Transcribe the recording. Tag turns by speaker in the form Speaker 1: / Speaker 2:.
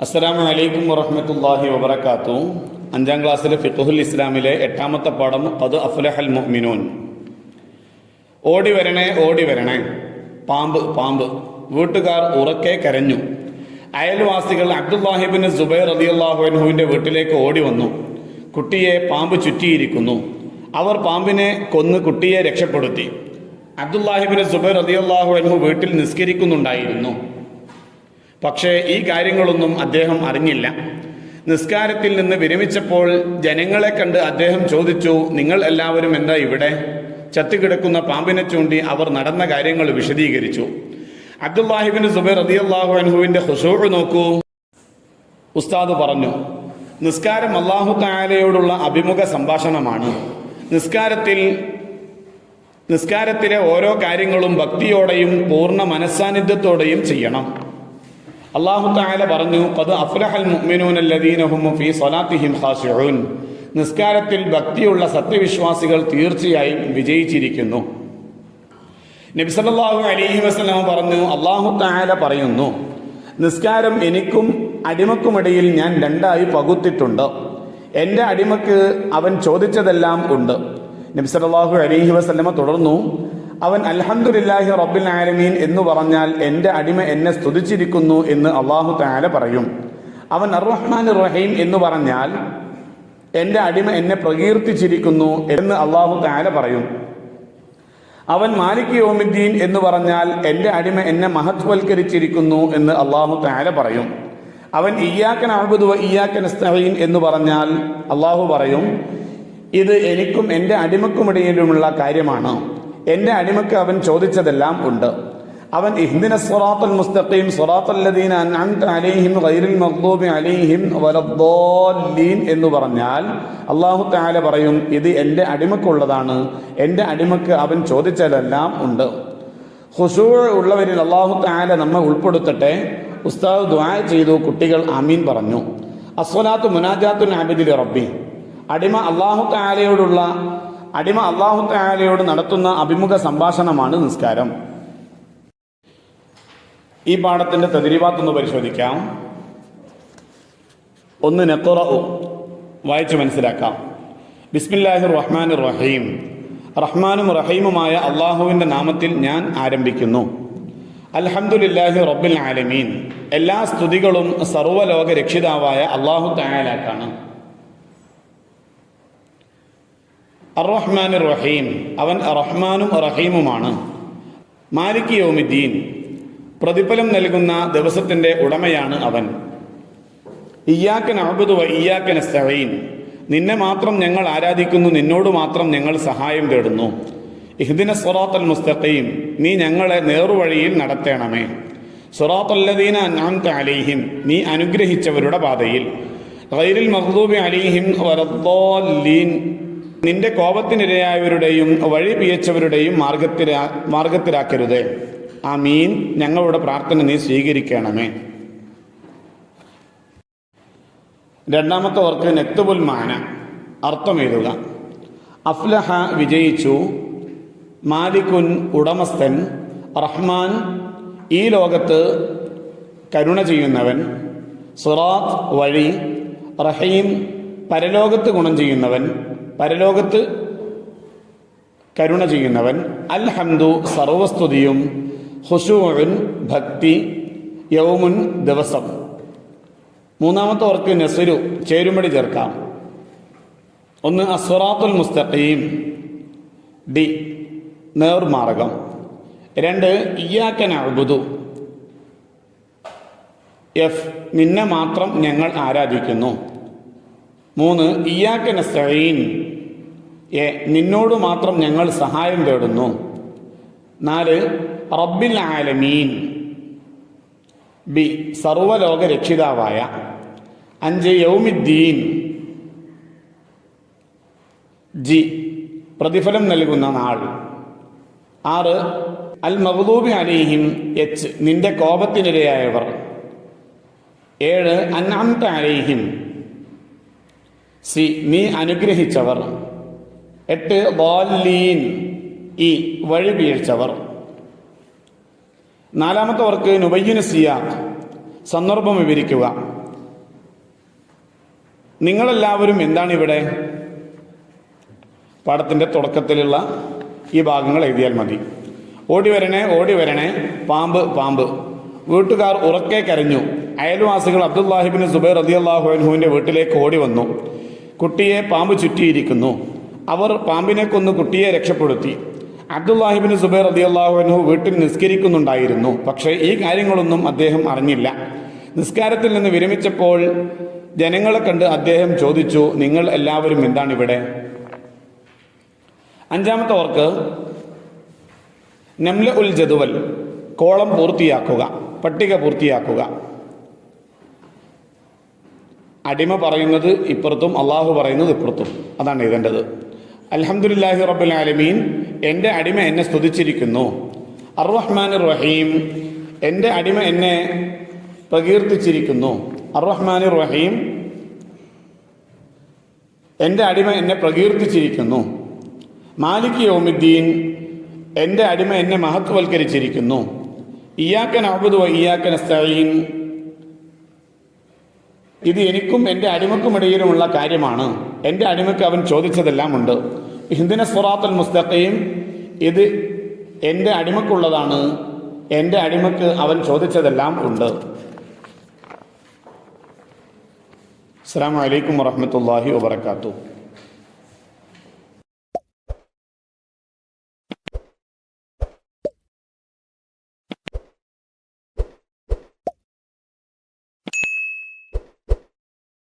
Speaker 1: അസ്സലാമു അലൈക്കും വറഹ്മത്തുള്ളാഹി വബറകാതുഹു. 5ാം ക്ലാസ്സിലെ ഫിഖ്ഹുൽ ഇസ്ലാമിലെ 8ാമത്തെ പാഠം ഖദ് അഫ്ലഹൽ മുഅ്മിനൂൻ. ഓടി വരണേ ഓടി വരണേ, പാമ്പ് പാമ്പ്. വീട്ടുകാർ ഉറക്കെ കരഞ്ഞു. അയൽവാസികൾ അബ്ദുല്ലാഹിബ്നു സുബൈർ റളിയല്ലാഹു അൻഹുവിന്റെ വീട്ടിലേക്ക് ഓടി വന്നു. കുട്ടിയെ പാമ്പ് ചുറ്റിയിരിക്കുന്നു. അവർ പാമ്പിനെ കൊന്ന് കുട്ടിയെ രക്ഷപ്പെടുത്തി. അബ്ദുല്ലാഹിബ്നു സുബൈർ റളിയല്ലാഹു അൻഹു വീട്ടിൽ നിസ്കരിക്കുന്നുണ്ടായിരുന്നു. പക്ഷേ ഈ കാര്യങ്ങളൊന്നും അദ്ദേഹം അറിഞ്ഞില്ല. നിസ്കാരത്തിൽ നിന്ന് വിരമിച്ചപ്പോൾ ജനങ്ങളെ കണ്ട് അദ്ദേഹം ചോദിച്ചു, നിങ്ങൾ എല്ലാവരും എന്താ ഇവിടെ? ചത്തുകിടക്കുന്ന പാമ്പിനെ ചൂണ്ടി അവർ നടന്ന കാര്യങ്ങൾ വിശദീകരിച്ചു. അബ്ദുല്ലാഹിബ്നു സുബൈർ റളിയല്ലാഹു അൻഹുവിന്റെ ഖുശൂഅ് നോക്കൂ. ഉസ്താദ് പറഞ്ഞു, നിസ്കാരം അല്ലാഹു തആലയോടുള്ള അഭിമുഖ സംഭാഷണമാണ്. നിസ്കാരത്തിലെ ഓരോ കാര്യങ്ങളും ഭക്തിയോടെയും പൂർണ്ണ മനസ്സാന്നിധ്യത്തോടെയും ചെയ്യണം. അല്ലാഹു തആല പറഞ്ഞു, ഖദ് അഫ്ലഹൽ മുഅ്മിനൂന അല്ലദീന ഹും ഫീ സ്വലാത്തിഹിം ഖാശിഊൻ. നിസ്കാരത്തിൽ ഭക്തിയുള്ള സത്യവിശ്വാസികൾ തീർച്ചയായും വിജയിച്ചിരിക്കുന്നു. നബി സല്ലല്ലാഹു അലൈഹി വസല്ലം പറഞ്ഞു, അല്ലാഹു തആല പറയുന്നു, നിസ്കാരം എനിക്കും അടിമക്കുമിടയിൽ ഞാൻ രണ്ടായി പകുത്തിട്ടുണ്ട്. എൻ്റെ അടിമക്ക് അവൻ ചോദിച്ചതെല്ലാം ഉണ്ട്. നബി സല്ലല്ലാഹു അലൈഹി വസല്ലം തുടർന്നു, അവൻ അൽഹംദുലില്ലാഹി റബ്ബിൽ ആലമീൻ എന്ന് പറഞ്ഞാൽ എൻ്റെ അടിമ എന്നെ സ്തുതിച്ചിരിക്കുന്നു എന്ന് അല്ലാഹു തആല പറയും. അവൻ അർറഹ്മാനിർ റഹീം എന്ന് പറഞ്ഞാൽ എൻ്റെ അടിമ എന്നെ പ്രകീർത്തിച്ചിരിക്കുന്നു എന്ന് അല്ലാഹു തആല പറയും. അവൻ മാലിക് യൗമിദ്ദീൻ എന്ന് പറഞ്ഞാൽ എൻ്റെ അടിമ എന്നെ മഹത്വൽക്കരിച്ചിരിക്കുന്നു എന്ന് അല്ലാഹു തആല പറയും. അവൻ ഇയ്യാക നഅ്ബുദു വ ഇയ്യാക നസ്തഈൻ എന്ന് പറഞ്ഞാൽ അല്ലാഹു പറയും, ഇത് എനിക്കും എൻ്റെ അടിമക്കുമിടയിലുമുള്ള കാര്യമാണ്. എൻ്റെ അടിമക്ക് അവൻ ചോദിച്ചതെല്ലാം ഉണ്ട്. അവൻ ഇഹ്ദിന സിറാത്തൽ മുസ്തഖീം സിറാത്തൽ ലദീന അൻഅംത അലൈഹിം ഗൈറിൽ മഗ്ദൂബി അലൈഹിം വലദ്ദാല്ലീൻ എന്ന് പറഞ്ഞാൽ അല്ലാഹു തആല പറയും, ഇത് എൻ്റെ അടിമക്കുള്ളതാണ്. എൻ്റെ അടിമക്ക് അവൻ ചോദിച്ചതെല്ലാം ഉണ്ട്. ഖുശൂഅ് ഉള്ളവരിൽ അല്ലാഹു തആല നമ്മെ ഉൾപ്പെടുത്തട്ടെ. ഉസ്താദ് ദുആ ചെയ്തു, കുട്ടികൾ ആമീൻ പറഞ്ഞു. അസ്സലാത്തു മുനാജാത്തുൻ അബ്ദി റബ്ബി. അടിമ അല്ലാഹു തആലയോട് നടത്തുന്ന അഭിമുഖ സംഭാഷണമാണ് നിസ്കാരം. ഈ പാഠത്തിന്റെ തദ്രീബാത്ത് പരിശോധിക്കാം. ഒന്ന്, നഖ്റഉ, വായിച്ച് മനസ്സിലാക്കാം. ബിസ്മില്ലാഹിർ റഹ്മാനിർ റഹീം. റഹ്മാനും റഹീമുമായ അള്ളാഹുവിന്റെ നാമത്തിൽ ഞാൻ ആരംഭിക്കുന്നു. അൽഹംദുലില്ലാഹി റബ്ബിൽ ആലമീൻ. എല്ലാ സ്തുതികളും സർവ്വലോക രക്ഷിതാവായ അല്ലാഹു തആലക്കാണ്. അർറഹ്മാനിർ റഹീം. അവൻ റഹ്മാനും റഹീമുമാണ്. മാലിക് യൗമിദ്ദീൻ. പ്രതിഫലം നൽകുന്ന ദിവസത്തിന്റെ ഉടമയാണ് അവൻ. ഇയ്യാക നഅ്ബുദു വ ഇയ്യാക നസ്തഈൻ. നിന്നെ മാത്രം ഞങ്ങൾ ആരാധിക്കുന്നു, നിന്നോട് മാത്രം ഞങ്ങൾ സഹായം തേടുന്നു. ഇഹ്ദിന സിറാത്തൽ മുസ്തഖീം. നീ ഞങ്ങളെ നേർവഴിയിൽ നടത്തേണമേ. സിറാത്തൽ ലദീന അൻഅംത അലൈഹിം. നീ അനുഗ്രഹിച്ചവരുടെ പാതയിൽ. ഗൈറിൽ മഗ്ദൂബി അലൈഹിം വലദ്ദാല്ലീൻ. നിന്റെ കോപത്തിനിരയായവരുടെയും വഴി പിയച്ചവരുടെയും മാർഗത്തിലാക്കരുതേ. ആമീൻ. ഞങ്ങളുടെ പ്രാർത്ഥന നീ സ്വീകരിക്കണമേ. രണ്ടാമത്തെ വർക്ക് നക്തുബുൽ മാന, അർത്ഥം എഴുതുക. അഫ്ലഹ, വിജയിച്ചു. മാലിക്കുൻ, ഉടമസ്ഥൻ. റഹ്മാൻ, ഈ ലോകത്ത് കരുണ ചെയ്യുന്നവൻ. സിറാത്ത്, വഴി. റഹീം, പരലോകത്ത് ഗുണം ചെയ്യുന്നവൻ, പരലോകത്ത് കരുണ ചെയ്യുന്നവൻ. അൽഹംദു, സർവസ്തുതിയും. ഖുശൂഉൻ, ഭക്തി. യൗമുൻ, ദിവസം. മൂന്നാമത്തെ വർക്ക് നസ്രു, ചേരുമടി ചേർക്കാം. ഒന്ന്, അസ്റാത്തുൽ മുസ്തഖീം, ഡി, നേർമാർഗം. രണ്ട്, ഇയ്യാക നഅ്ബുദു, എഫ്, നിന്നെ മാത്രം ഞങ്ങൾ ആരാധിക്കുന്നു. മൂന്ന്, ഇയ്യാക നസ്തഈൻ, എ, നിന്നോട് മാത്രം ഞങ്ങൾ സഹായം തേടുന്നു. നാല്, റബ്ബിൽ ആലമീൻ, ബി, സർവ്വലോക രക്ഷിതാവായ. അഞ്ച്, യൗമിദ്ദീൻ, ജി, പ്രതിഫലം നൽകുന്ന നാൾ. ആറ്, അൽ മഗ്ദൂബി അലൈഹിം, എച്ച്, നിന്റെ കോപത്തിനിരയായവർ. ഏഴ്, അൻഅംത അലൈഹിം, സി, നീ അനുഗ്രഹിച്ചവർ. എട്ട്, ളാല്ലീൻ, ഈ, വഴി വീഴ്ചവർ. നാലാമത്തെ വർക്ക് നുബയ്യിനു സിയാഖ്, സന്ദർഭം വിവരിക്കുക. നിങ്ങളെല്ലാവരും എന്താണ് ഇവിടെ? പാഠത്തിൻ്റെ തുടക്കത്തിലുള്ള ഈ ഭാഗങ്ങൾ എഴുതിയാൽ മതി. ഓടി വരണേ, ഓടി വരണേ, പാമ്പ്, പാമ്പ്. വീട്ടുകാർ ഉറക്കെ കരഞ്ഞു. അയൽവാസികൾ അബ്ദുല്ലാഹിബ്നു സുബൈർ റളിയല്ലാഹു അൻഹുവിൻ്റെ വീട്ടിലേക്ക് ഓടി വന്നു. കുട്ടിയെ പാമ്പ് ചുറ്റിയിരിക്കുന്നു. അവർ പാമ്പിനെ കൊന്ന് കുട്ടിയെ രക്ഷപ്പെടുത്തി. അബ്ദുല്ലാഹിബ്നു സുബൈർ റളിയല്ലാഹു അൻഹു വീട്ടിൽ നിസ്കരിക്കുന്നുണ്ടായിരുന്നു. പക്ഷേ ഈ കാര്യങ്ങളൊന്നും അദ്ദേഹം അറിഞ്ഞില്ല. നിസ്കാരത്തിൽ നിന്ന് വിരമിച്ചപ്പോൾ ജനങ്ങളെ കണ്ട് അദ്ദേഹം ചോദിച്ചു, നിങ്ങൾ എല്ലാവരും എന്താണ് ഇവിടെ? അഞ്ചാമത്തെ വർക്ക് നംല ഉൽ ജദുവൽ, കോളം പൂർത്തിയാക്കുക, പട്ടിക പൂർത്തിയാക്കുക. അടിമ പറയുന്നത് ഇപ്പുറത്തും അള്ളാഹു പറയുന്നത് ഇപ്പുറത്തും, അതാണ് എഴുതേണ്ടത്. അൽഹംദുലില്ലാഹി റബ്ബിൽ ആലമീൻ, എൻ്റെ അടിമ എന്നെ സ്തുതിച്ചിരിക്കുന്നു. അർറഹ്മാനിർ റഹീം, എൻ്റെ അടിമ എന്നെ പ്രകീർത്തിച്ചിരിക്കുന്നു. അർറഹ്മാനിർ റഹീം, എൻ്റെ അടിമ എന്നെ പ്രകീർത്തിച്ചിരിക്കുന്നു. മാലിക് യൗമിദ്ദീൻ, എൻ്റെ അടിമ എന്നെ മഹത്വവൽക്കരിച്ചിരിക്കുന്നു. ഇയ്യാക നഅ്ബുദു വ ഇയ്യാക നസ്തഈൻ, ഇത് എനിക്കും എൻ്റെ അടിമക്കുമിടയിലുമുള്ള കാര്യമാണ്. എൻ്റെ അടിമയ്ക്ക് അവൻ ചോദിച്ചതെല്ലാം ഉണ്ട്. ഇഹ്ദിന സിറാത്തുൽ മുസ്തഖീം, ഇത് എൻ്റെ അടിമക്കുള്ളതാണ്. എൻ്റെ അടിമക്ക് അവൻ ചോദിച്ചതെല്ലാം ഉണ്ട്. അസ്സലാമു അലൈക്കും വറഹ്മത്തുള്ളാഹി വബറകാതുഹു.